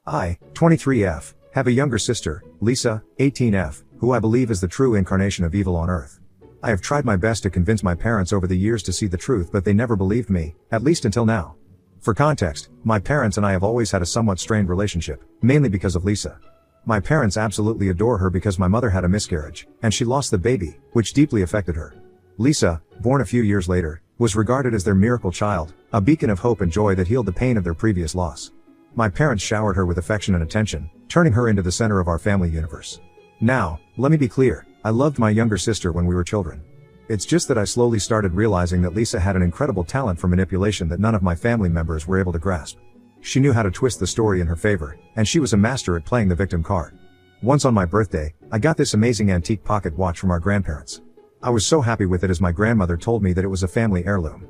I, 23F, have a younger sister, Lisa, 18F, who I believe is the true incarnation of evil on earth. I have tried my best to convince my parents over the years to see the truth, but they never believed me, at least until now. For context, my parents and I have always had a somewhat strained relationship, mainly because of Lisa. My parents absolutely adore her because my mother had a miscarriage, and she lost the baby, which deeply affected her. Lisa, born a few years later, was regarded as their miracle child, a beacon of hope and joy that healed the pain of their previous loss. My parents showered her with affection and attention, turning her into the center of our family universe. Now, let me be clear, I loved my younger sister when we were children. It's just that I slowly started realizing that Lisa had an incredible talent for manipulation that none of my family members were able to grasp. She knew how to twist the story in her favor, and she was a master at playing the victim card. Once on my birthday, I got this amazing antique pocket watch from our grandparents. I was so happy with it as my grandmother told me that it was a family heirloom.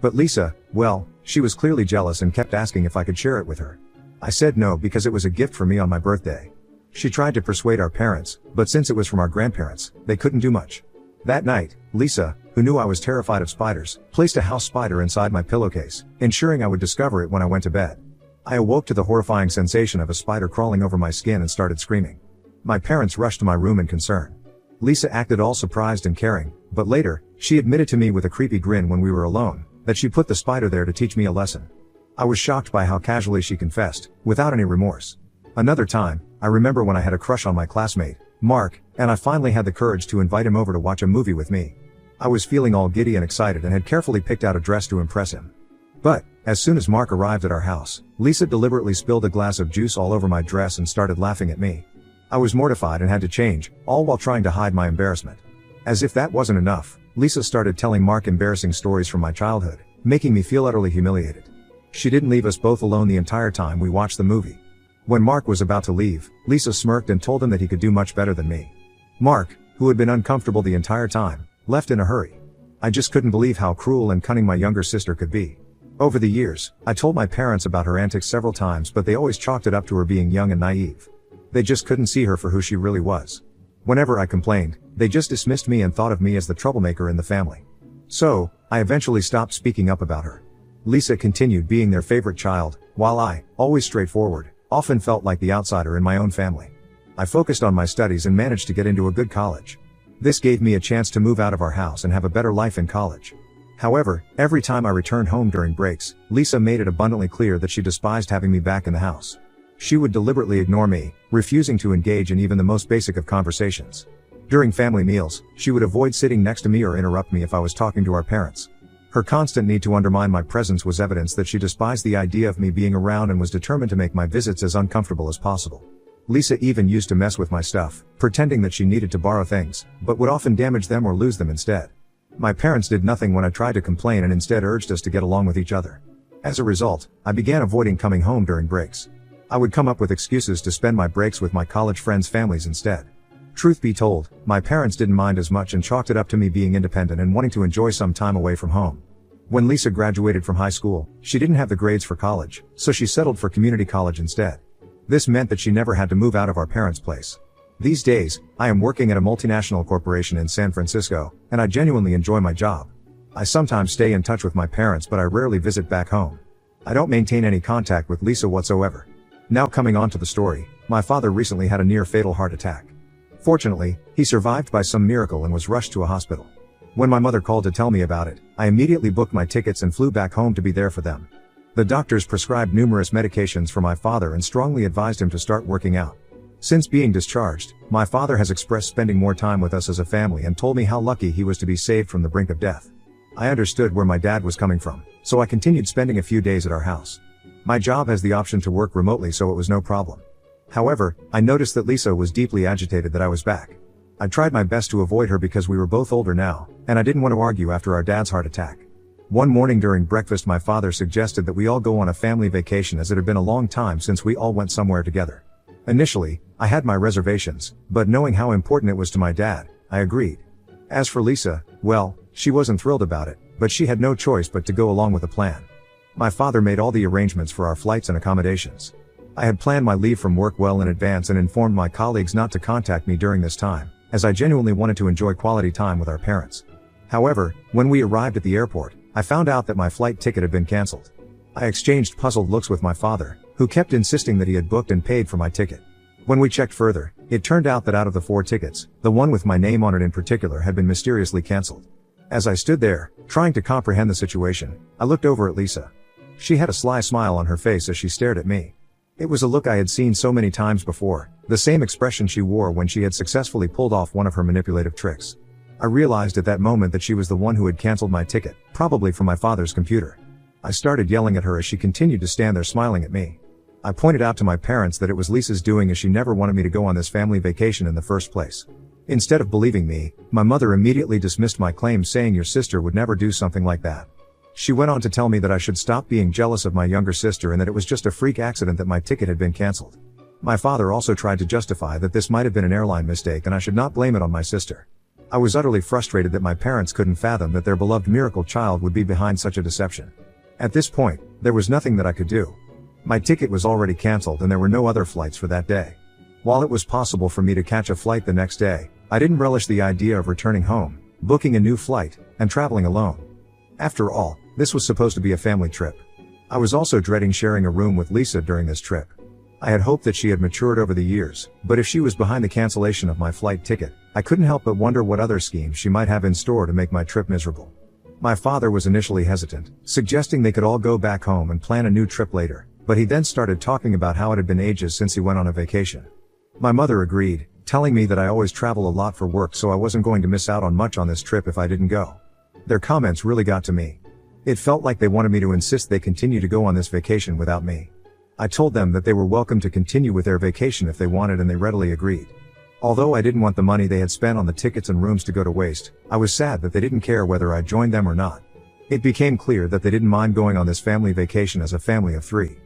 But Lisa, well, she was clearly jealous and kept asking if I could share it with her. I said no because it was a gift for me on my birthday. She tried to persuade our parents, but since it was from our grandparents, they couldn't do much. That night, Lisa, who knew I was terrified of spiders, placed a house spider inside my pillowcase, ensuring I would discover it when I went to bed. I awoke to the horrifying sensation of a spider crawling over my skin and started screaming. My parents rushed to my room in concern. Lisa acted all surprised and caring, but later, she admitted to me with a creepy grin when we were alone, that she put the spider there to teach me a lesson. I was shocked by how casually she confessed, without any remorse. Another time, I remember when I had a crush on my classmate, Mark, and I finally had the courage to invite him over to watch a movie with me. I was feeling all giddy and excited and had carefully picked out a dress to impress him. But, as soon as Mark arrived at our house, Lisa deliberately spilled a glass of juice all over my dress and started laughing at me. I was mortified and had to change, all while trying to hide my embarrassment. As if that wasn't enough, Lisa started telling Mark embarrassing stories from my childhood, making me feel utterly humiliated. She didn't leave us both alone the entire time we watched the movie. When Mark was about to leave, Lisa smirked and told him that he could do much better than me. Mark, who had been uncomfortable the entire time, left in a hurry. I just couldn't believe how cruel and cunning my younger sister could be. Over the years, I told my parents about her antics several times, but they always chalked it up to her being young and naive. They just couldn't see her for who she really was. Whenever I complained, they just dismissed me and thought of me as the troublemaker in the family. So, I eventually stopped speaking up about her. Lisa continued being their favorite child, while I, always straightforward, often felt like the outsider in my own family. I focused on my studies and managed to get into a good college. This gave me a chance to move out of our house and have a better life in college. However, every time I returned home during breaks, Lisa made it abundantly clear that she despised having me back in the house. She would deliberately ignore me, refusing to engage in even the most basic of conversations. During family meals, she would avoid sitting next to me or interrupt me if I was talking to our parents. Her constant need to undermine my presence was evidence that she despised the idea of me being around and was determined to make my visits as uncomfortable as possible. Lisa even used to mess with my stuff, pretending that she needed to borrow things, but would often damage them or lose them instead. My parents did nothing when I tried to complain and instead urged us to get along with each other. As a result, I began avoiding coming home during breaks. I would come up with excuses to spend my breaks with my college friends' families instead. Truth be told, my parents didn't mind as much and chalked it up to me being independent and wanting to enjoy some time away from home. When Lisa graduated from high school, she didn't have the grades for college, so she settled for community college instead. This meant that she never had to move out of our parents' place. These days, I am working at a multinational corporation in San Francisco, and I genuinely enjoy my job. I sometimes stay in touch with my parents, but I rarely visit back home. I don't maintain any contact with Lisa whatsoever. Now coming on to the story, my father recently had a near-fatal heart attack. Fortunately, he survived by some miracle and was rushed to a hospital. When my mother called to tell me about it, I immediately booked my tickets and flew back home to be there for them. The doctors prescribed numerous medications for my father and strongly advised him to start working out. Since being discharged, my father has expressed spending more time with us as a family and told me how lucky he was to be saved from the brink of death. I understood where my dad was coming from, so I continued spending a few days at our house. My job has the option to work remotely, so it was no problem. However, I noticed that Lisa was deeply agitated that I was back. I tried my best to avoid her because we were both older now, and I didn't want to argue after our dad's heart attack. One morning during breakfast, my father suggested that we all go on a family vacation as it had been a long time since we all went somewhere together. Initially, I had my reservations, but knowing how important it was to my dad, I agreed. As for Lisa, well, she wasn't thrilled about it, but she had no choice but to go along with the plan. My father made all the arrangements for our flights and accommodations. I had planned my leave from work well in advance and informed my colleagues not to contact me during this time, as I genuinely wanted to enjoy quality time with our parents. However, when we arrived at the airport, I found out that my flight ticket had been cancelled. I exchanged puzzled looks with my father, who who kept insisting that he had booked and paid for my ticket. When we checked further, it turned out that out of the 4 tickets, the one with my name on it in particular had been mysteriously cancelled. As I stood there, trying to comprehend the situation, I looked over at Lisa. She had a sly smile on her face as she stared at me. It was a look I had seen so many times before, the same expression she wore when she had successfully pulled off one of her manipulative tricks. I realized at that moment that she was the one who had cancelled my ticket, probably from my father's computer. I started yelling at her as she continued to stand there smiling at me. I pointed out to my parents that it was Lisa's doing as she never wanted me to go on this family vacation in the first place. Instead of believing me, my mother immediately dismissed my claims, saying your sister would never do something like that. She went on to tell me that I should stop being jealous of my younger sister and that it was just a freak accident that my ticket had been cancelled. My father also tried to justify that this might have been an airline mistake and I should not blame it on my sister. I was utterly frustrated that my parents couldn't fathom that their beloved miracle child would be behind such a deception. At this point, there was nothing that I could do. My ticket was already cancelled and there were no other flights for that day. While it was possible for me to catch a flight the next day, I didn't relish the idea of returning home, booking a new flight, and traveling alone. After all, this was supposed to be a family trip. I was also dreading sharing a room with Lisa during this trip. I had hoped that she had matured over the years, but if she was behind the cancellation of my flight ticket, I couldn't help but wonder what other schemes she might have in store to make my trip miserable. My father was initially hesitant, suggesting they could all go back home and plan a new trip later, but he then started talking about how it had been ages since he went on a vacation. My mother agreed, telling me that I always travel a lot for work, so I wasn't going to miss out on much on this trip if I didn't go. Their comments really got to me. It felt like they wanted me to insist they continue to go on this vacation without me. I told them that they were welcome to continue with their vacation if they wanted, and they readily agreed. Although I didn't want the money they had spent on the tickets and rooms to go to waste, I was sad that they didn't care whether I joined them or not. It became clear that they didn't mind going on this family vacation as a family of 3.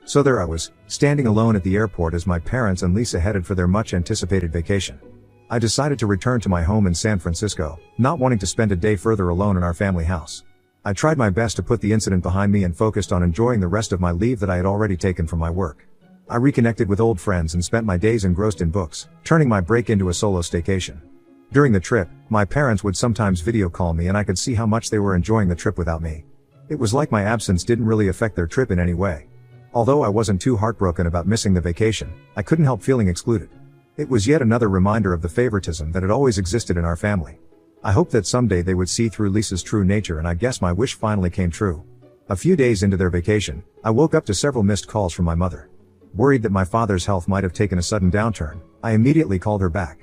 So there I was, standing alone at the airport as my parents and Lisa headed for their much anticipated vacation. I decided to return to my home in San Francisco, not wanting to spend a day further alone in our family house. I tried my best to put the incident behind me and focused on enjoying the rest of my leave that I had already taken from my work. I reconnected with old friends and spent my days engrossed in books, turning my break into a solo staycation. During the trip, my parents would sometimes video call me and I could see how much they were enjoying the trip without me. It was like my absence didn't really affect their trip in any way. Although I wasn't too heartbroken about missing the vacation, I couldn't help feeling excluded. It was yet another reminder of the favoritism that had always existed in our family. I hoped that someday they would see through Lisa's true nature, and I guess my wish finally came true. A few days into their vacation, I woke up to several missed calls from my mother. Worried that my father's health might have taken a sudden downturn, I immediately called her back.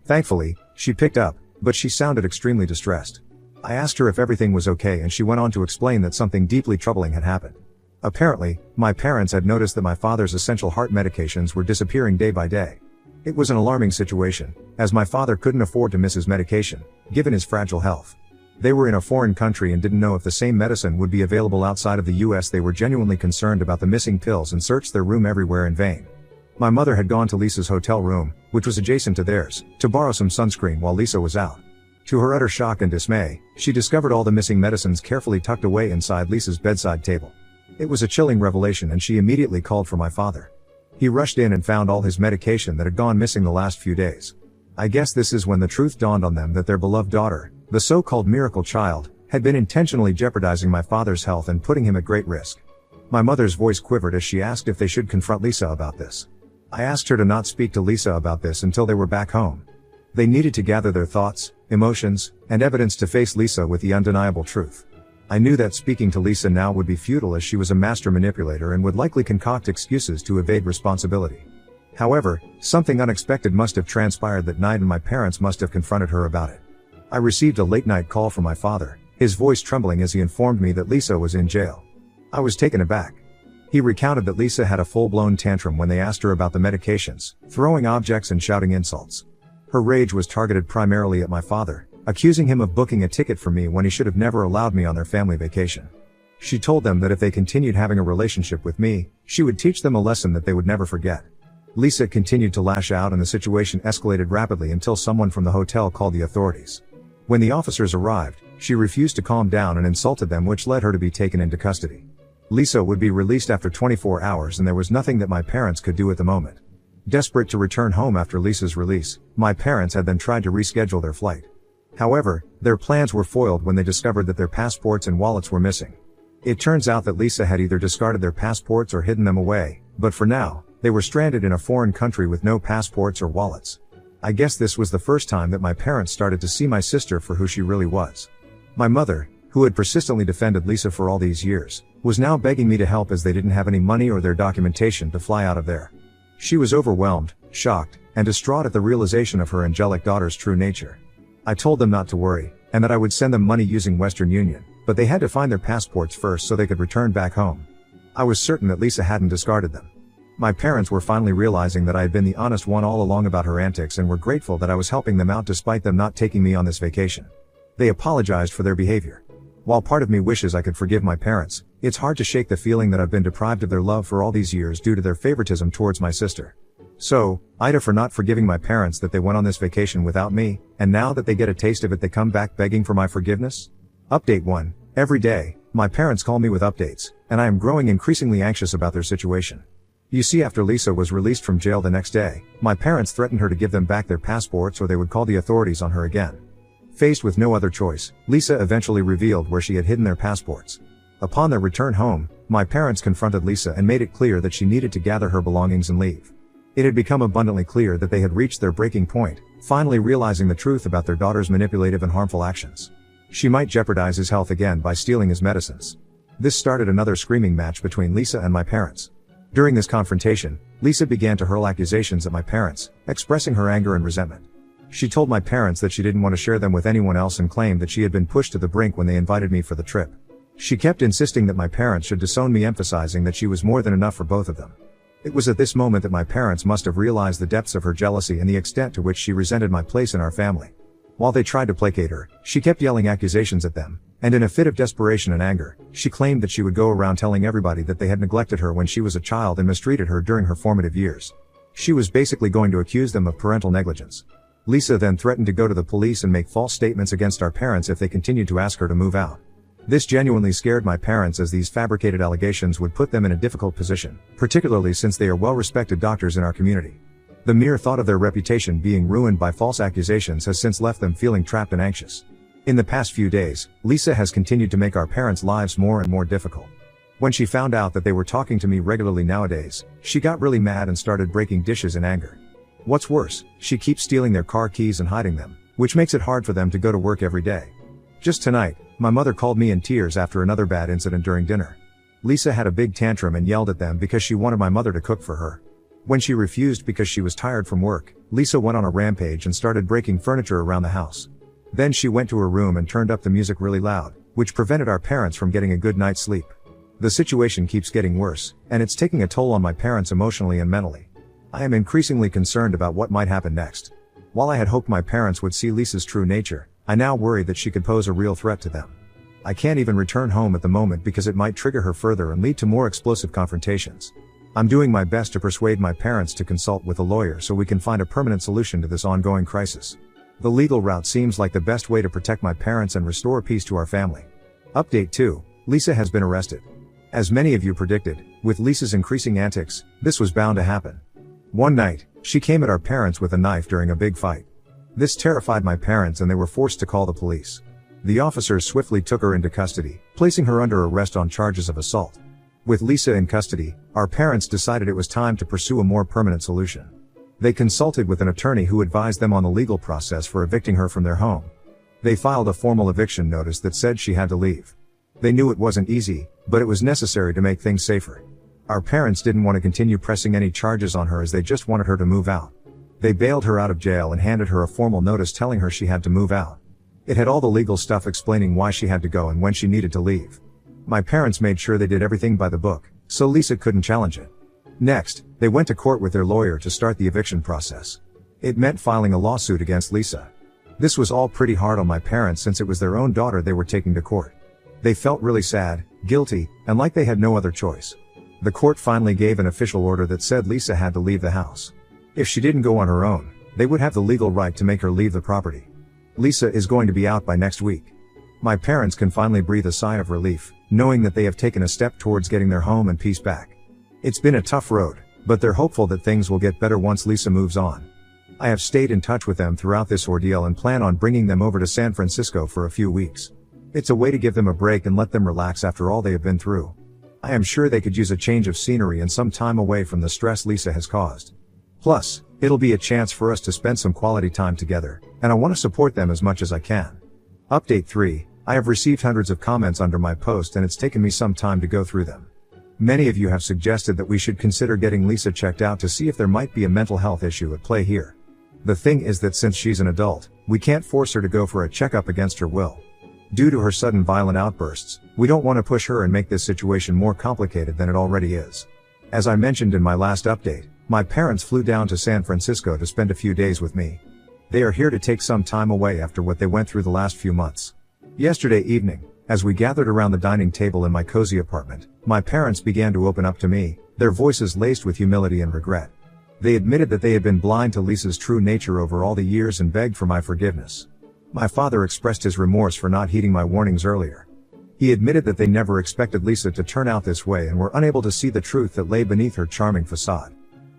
Thankfully, she picked up, but she sounded extremely distressed. I asked her if everything was okay, and she went on to explain that something deeply troubling had happened. Apparently, my parents had noticed that my father's essential heart medications were disappearing day by day. It was an alarming situation, as my father couldn't afford to miss his medication, given his fragile health. They were in a foreign country and didn't know if the same medicine would be available outside of the US. They were genuinely concerned about the missing pills and searched their room everywhere in vain. My mother had gone to Lisa's hotel room, which was adjacent to theirs, to borrow some sunscreen while Lisa was out. To her utter shock and dismay, she discovered all the missing medicines carefully tucked away inside Lisa's bedside table. It was a chilling revelation, and she immediately called for my father. He rushed in and found all his medication that had gone missing the last few days. I guess this is when the truth dawned on them that their beloved daughter, the so-called miracle child, had been intentionally jeopardizing my father's health and putting him at great risk. My mother's voice quivered as she asked if they should confront Lisa about this. I asked her to not speak to Lisa about this until they were back home. They needed to gather their thoughts, emotions, and evidence to face Lisa with the undeniable truth. I knew that speaking to Lisa now would be futile, as she was a master manipulator and would likely concoct excuses to evade responsibility. However, something unexpected must have transpired that night, and my parents must have confronted her about it. I received a late-night call from my father, his voice trembling as he informed me that Lisa was in jail. I was taken aback. He recounted that Lisa had a full-blown tantrum when they asked her about the medications, throwing objects and shouting insults. Her rage was targeted primarily at my father, accusing him of booking a ticket for me when he should have never allowed me on their family vacation. She told them that if they continued having a relationship with me, she would teach them a lesson that they would never forget. Lisa continued to lash out, and the situation escalated rapidly until someone from the hotel called the authorities. When the officers arrived, she refused to calm down and insulted them, which led her to be taken into custody. Lisa would be released after 24 hours, and there was nothing that my parents could do at the moment. Desperate to return home after Lisa's release, my parents had then tried to reschedule their flight. However, their plans were foiled when they discovered that their passports and wallets were missing. It turns out that Lisa had either discarded their passports or hidden them away, But for now, they were stranded in a foreign country with no passports or wallets. I guess this was the first time that my parents started to see my sister for who she really was. My mother, who had persistently defended Lisa for all these years, was now begging me to help as they didn't have any money or their documentation to fly out of there. She was overwhelmed, shocked, and distraught at the realization of her angelic daughter's true nature. I told them not to worry, and that I would send them money using Western Union, but they had to find their passports first so they could return back home. I was certain that Lisa hadn't discarded them. My parents were finally realizing that I had been the honest one all along about her antics and were grateful that I was helping them out despite them not taking me on this vacation. They apologized for their behavior. While part of me wishes I could forgive my parents, it's hard to shake the feeling that I've been deprived of their love for all these years due to their favoritism towards my sister. So, Ida for not forgiving my parents that they went on this vacation without me, and now that they get a taste of it they come back begging for my forgiveness? Update 1. Every day, my parents call me with updates, and I am growing increasingly anxious about their situation. You see, after Lisa was released from jail the next day, my parents threatened her to give them back their passports or they would call the authorities on her again. Faced with no other choice, Lisa eventually revealed where she had hidden their passports. Upon their return home, my parents confronted Lisa and made it clear that she needed to gather her belongings and leave. It had become abundantly clear that they had reached their breaking point, finally realizing the truth about their daughter's manipulative and harmful actions. She might jeopardize his health again by stealing his medicines. This started another screaming match between Lisa and my parents. During this confrontation, Lisa began to hurl accusations at my parents, expressing her anger and resentment. She told my parents that she didn't want to share them with anyone else and claimed that she had been pushed to the brink when they invited me for the trip. She kept insisting that my parents should disown me, emphasizing that she was more than enough for both of them. It was at this moment that my parents must have realized the depths of her jealousy and the extent to which she resented my place in our family. While they tried to placate her, she kept yelling accusations at them, and in a fit of desperation and anger, she claimed that she would go around telling everybody that they had neglected her when she was a child and mistreated her during her formative years. She was basically going to accuse them of parental negligence. Lisa then threatened to go to the police and make false statements against our parents if they continued to ask her to move out. This genuinely scared my parents, as these fabricated allegations would put them in a difficult position, particularly since they are well-respected doctors in our community. The mere thought of their reputation being ruined by false accusations has since left them feeling trapped and anxious. In the past few days, Lisa has continued to make our parents' lives more and more difficult. When she found out that they were talking to me regularly nowadays, she got really mad and started breaking dishes in anger. What's worse, she keeps stealing their car keys and hiding them, which makes it hard for them to go to work every day. Just tonight, my mother called me in tears after another bad incident during dinner. Lisa had a big tantrum and yelled at them because she wanted my mother to cook for her. When she refused because she was tired from work, Lisa went on a rampage and started breaking furniture around the house. Then she went to her room and turned up the music really loud, which prevented our parents from getting a good night's sleep. The situation keeps getting worse, and it's taking a toll on my parents emotionally and mentally. I am increasingly concerned about what might happen next. While I had hoped my parents would see Lisa's true nature, I now worry that she could pose a real threat to them. I can't even return home at the moment because it might trigger her further and lead to more explosive confrontations. I'm doing my best to persuade my parents to consult with a lawyer so we can find a permanent solution to this ongoing crisis. The legal route seems like the best way to protect my parents and restore peace to our family. Update 2. Lisa has been arrested. As many of you predicted, with Lisa's increasing antics, this was bound to happen. One night, she came at our parents with a knife during a big fight. This terrified my parents and they were forced to call the police. The officers swiftly took her into custody, placing her under arrest on charges of assault. With Lisa in custody, our parents decided it was time to pursue a more permanent solution. They consulted with an attorney who advised them on the legal process for evicting her from their home. They filed a formal eviction notice that said she had to leave. They knew it wasn't easy, but it was necessary to make things safer. Our parents didn't want to continue pressing any charges on her as they just wanted her to move out. They bailed her out of jail and handed her a formal notice telling her she had to move out. It had all the legal stuff explaining why she had to go and when she needed to leave. My parents made sure they did everything by the book, so Lisa couldn't challenge it. Next, they went to court with their lawyer to start the eviction process. It meant filing a lawsuit against Lisa. This was all pretty hard on my parents since it was their own daughter they were taking to court. They felt really sad, guilty, and like they had no other choice. The court finally gave an official order that said Lisa had to leave the house. If she didn't go on her own, they would have the legal right to make her leave the property. Lisa is going to be out by next week. My parents can finally breathe a sigh of relief, knowing that they have taken a step towards getting their home and peace back. It's been a tough road, but they're hopeful that things will get better once Lisa moves on. I have stayed in touch with them throughout this ordeal and plan on bringing them over to San Francisco for a few weeks. It's a way to give them a break and let them relax after all they have been through. I am sure they could use a change of scenery and some time away from the stress Lisa has caused. Plus, it'll be a chance for us to spend some quality time together, and I want to support them as much as I can. Update 3. I have received hundreds of comments under my post and it's taken me some time to go through them. Many of you have suggested that we should consider getting Lisa checked out to see if there might be a mental health issue at play here. The thing is that since she's an adult, we can't force her to go for a checkup against her will. Due to her sudden violent outbursts, we don't want to push her and make this situation more complicated than it already is. As I mentioned in my last update, my parents flew down to San Francisco to spend a few days with me. They are here to take some time away after what they went through the last few months. Yesterday evening, as we gathered around the dining table in my cozy apartment, my parents began to open up to me, their voices laced with humility and regret. They admitted that they had been blind to Lisa's true nature over all the years and begged for my forgiveness. My father expressed his remorse for not heeding my warnings earlier. He admitted that they never expected Lisa to turn out this way and were unable to see the truth that lay beneath her charming facade.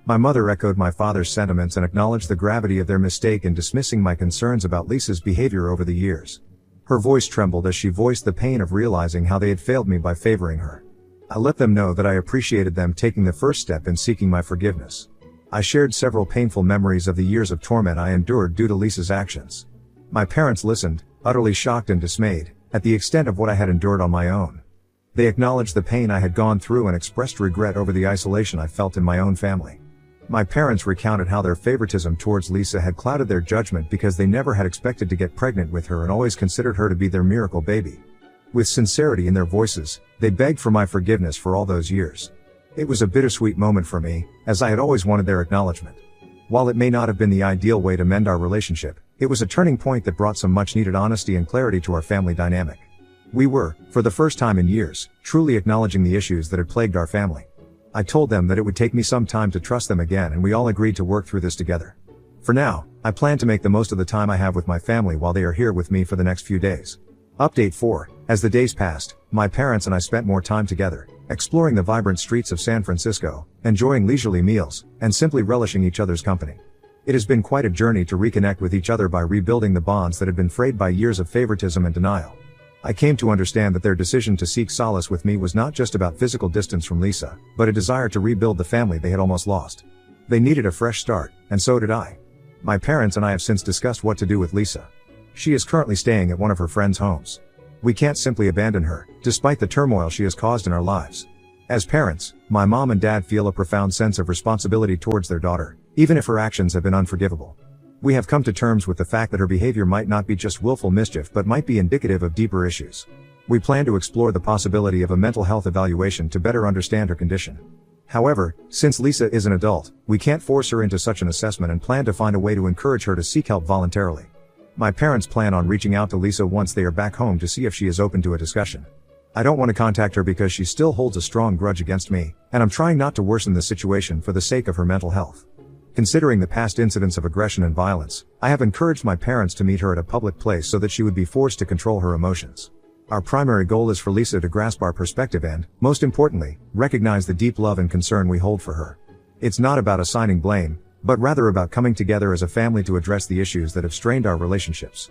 My mother echoed my father's sentiments and acknowledged the gravity of their mistake in dismissing my concerns about Lisa's behavior over the years. Her voice trembled as she voiced the pain of realizing how they had failed me by favoring her. I let them know that I appreciated them taking the first step in seeking my forgiveness. I shared several painful memories of the years of torment I endured due to Lisa's actions. My parents listened, utterly shocked and dismayed, at the extent of what I had endured on my own. They acknowledged the pain I had gone through and expressed regret over the isolation I felt in my own family. My parents recounted how their favoritism towards Lisa had clouded their judgment because they never had expected to get pregnant with her and always considered her to be their miracle baby. With sincerity in their voices, they begged for my forgiveness for all those years. It was a bittersweet moment for me, as I had always wanted their acknowledgement. While it may not have been the ideal way to mend our relationship, it was a turning point that brought some much-needed honesty and clarity to our family dynamic. We were, for the first time in years, truly acknowledging the issues that had plagued our family. I told them that it would take me some time to trust them again and we all agreed to work through this together. For now, I plan to make the most of the time I have with my family while they are here with me for the next few days. Update 4. As the days passed, my parents and I spent more time together, exploring the vibrant streets of San Francisco, enjoying leisurely meals, and simply relishing each other's company. It has been quite a journey to reconnect with each other by rebuilding the bonds that had been frayed by years of favoritism and denial. I came to understand that their decision to seek solace with me was not just about physical distance from Lisa, but a desire to rebuild the family they had almost lost. They needed a fresh start, and so did I. My parents and I have since discussed what to do with Lisa. She is currently staying at one of her friends' homes. We can't simply abandon her, despite the turmoil she has caused in our lives. As parents, my mom and dad feel a profound sense of responsibility towards their daughter, even if her actions have been unforgivable. We have come to terms with the fact that her behavior might not be just willful mischief but might be indicative of deeper issues. We plan to explore the possibility of a mental health evaluation to better understand her condition. However, since Lisa is an adult, we can't force her into such an assessment and plan to find a way to encourage her to seek help voluntarily. My parents plan on reaching out to Lisa once they are back home to see if she is open to a discussion. I don't want to contact her because she still holds a strong grudge against me, and I'm trying not to worsen the situation for the sake of her mental health. Considering the past incidents of aggression and violence, I have encouraged my parents to meet her at a public place so that she would be forced to control her emotions. Our primary goal is for Lisa to grasp our perspective and, most importantly, recognize the deep love and concern we hold for her. It's not about assigning blame, but rather about coming together as a family to address the issues that have strained our relationships.